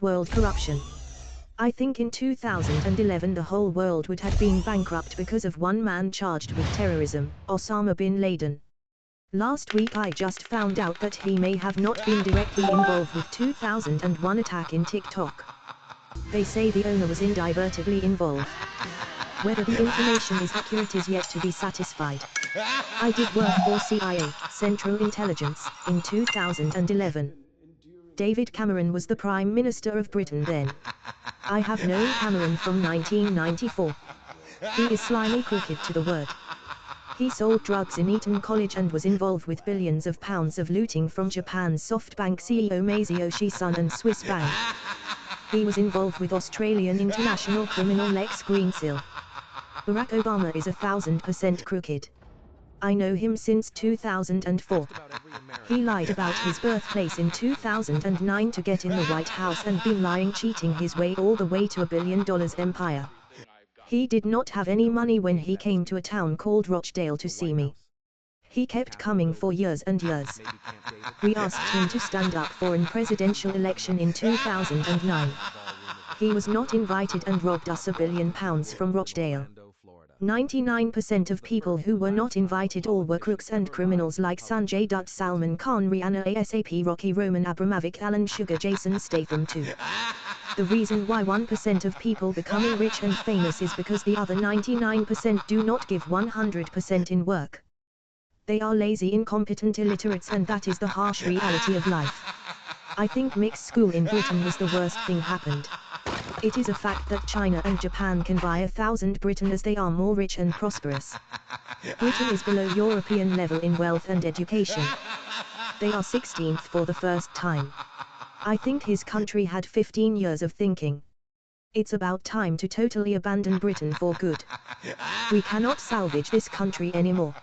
World corruption. I think in 2011 the whole world would have been bankrupt because of one man charged with terrorism, Osama bin Laden. Last week I just found out that he may have not been directly involved with 2001 attack in TikTok. They say the owner was inadvertently involved. Whether the information is accurate is yet to be satisfied. I did work for CIA, Central Intelligence, in 2011. David Cameron was the Prime Minister of Britain then. I have known Cameron from 1994. He is slimy crooked to the word. He sold drugs in Eton College and was involved with billions of pounds of looting from Japan's SoftBank CEO Masayoshi Son and Swiss Bank. He was involved with Australian international criminal Lex Greensill. Barack Obama is 1000% crooked. I know him since 2004. He lied about his birthplace in 2009 to get in the White House and been lying cheating his way all the way to $1 billion empire. He did not have any money when he came to a town called Rochdale to see me. He kept coming for years and years. We asked him to stand up for a presidential election in 2009. He was not invited and robbed us £1 billion from Rochdale. 99% of people who were not invited all were crooks and criminals like Sanjay Dutt, Salman Khan, Rihanna, ASAP Rocky, Roman Abramovich, Alan Sugar, Jason Statham too. The reason why 1% of people becoming rich and famous is because the other 99% do not give 100% in work. They are lazy, incompetent illiterates, and that is the harsh reality of life. I think mixed school in Britain was the worst thing happened. It is a fact that China and Japan can buy 1,000 Britain as they are more rich and prosperous. Britain is below European level in wealth and education. They are 16th for the first time. I think his country had 15 years of thinking. It's about time to totally abandon Britain for good. We cannot salvage this country anymore.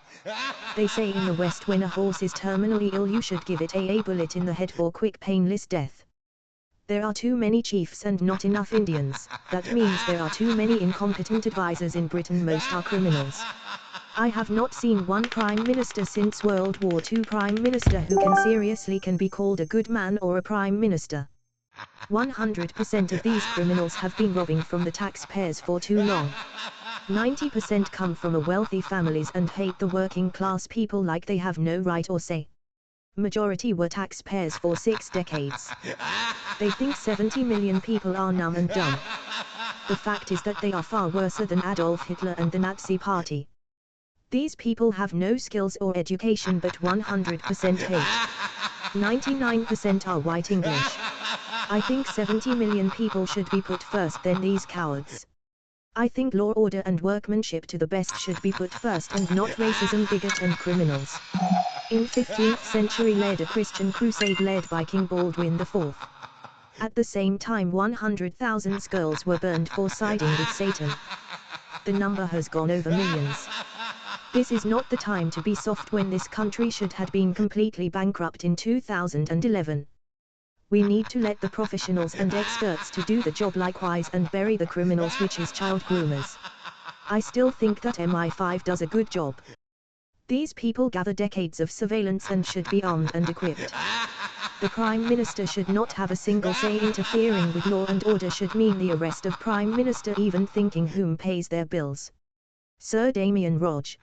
They say in the West when a horse is terminally ill you should give it a bullet in the head for quick painless death. There are too many chiefs and not enough Indians. That means there are too many incompetent advisors in Britain. Most are criminals. I have not seen one Prime Minister since World War II Prime Minister who can be called a good man or a Prime Minister. 100% of these criminals have been robbing from the taxpayers for too long. 90% come from wealthy families and hate the working class people like they have no right or say. Majority were taxpayers for 6 decades. They think 70 million people are numb and dumb. The fact is that they are far worse than Adolf Hitler and the Nazi Party. These people have no skills or education but 100% hate. 99% are white English. I think 70 million people should be put first, then these cowards. I think law, order and workmanship to the best should be put first and not racism, bigot and criminals. In 15th century led a Christian crusade led by King Baldwin IV. At the same time 100,000 girls were burned for siding with Satan. The number has gone over millions. This is not the time to be soft when this country should have been completely bankrupt in 2011. We need to let the professionals and experts to do the job likewise and bury the criminals, which is child groomers. I still think that MI5 does a good job. These people gather decades of surveillance and should be armed and equipped. The Prime Minister should not have a single say. Interfering with law and order should mean the arrest of Prime Minister, even thinking whom pays their bills. Sir Damien Rodge.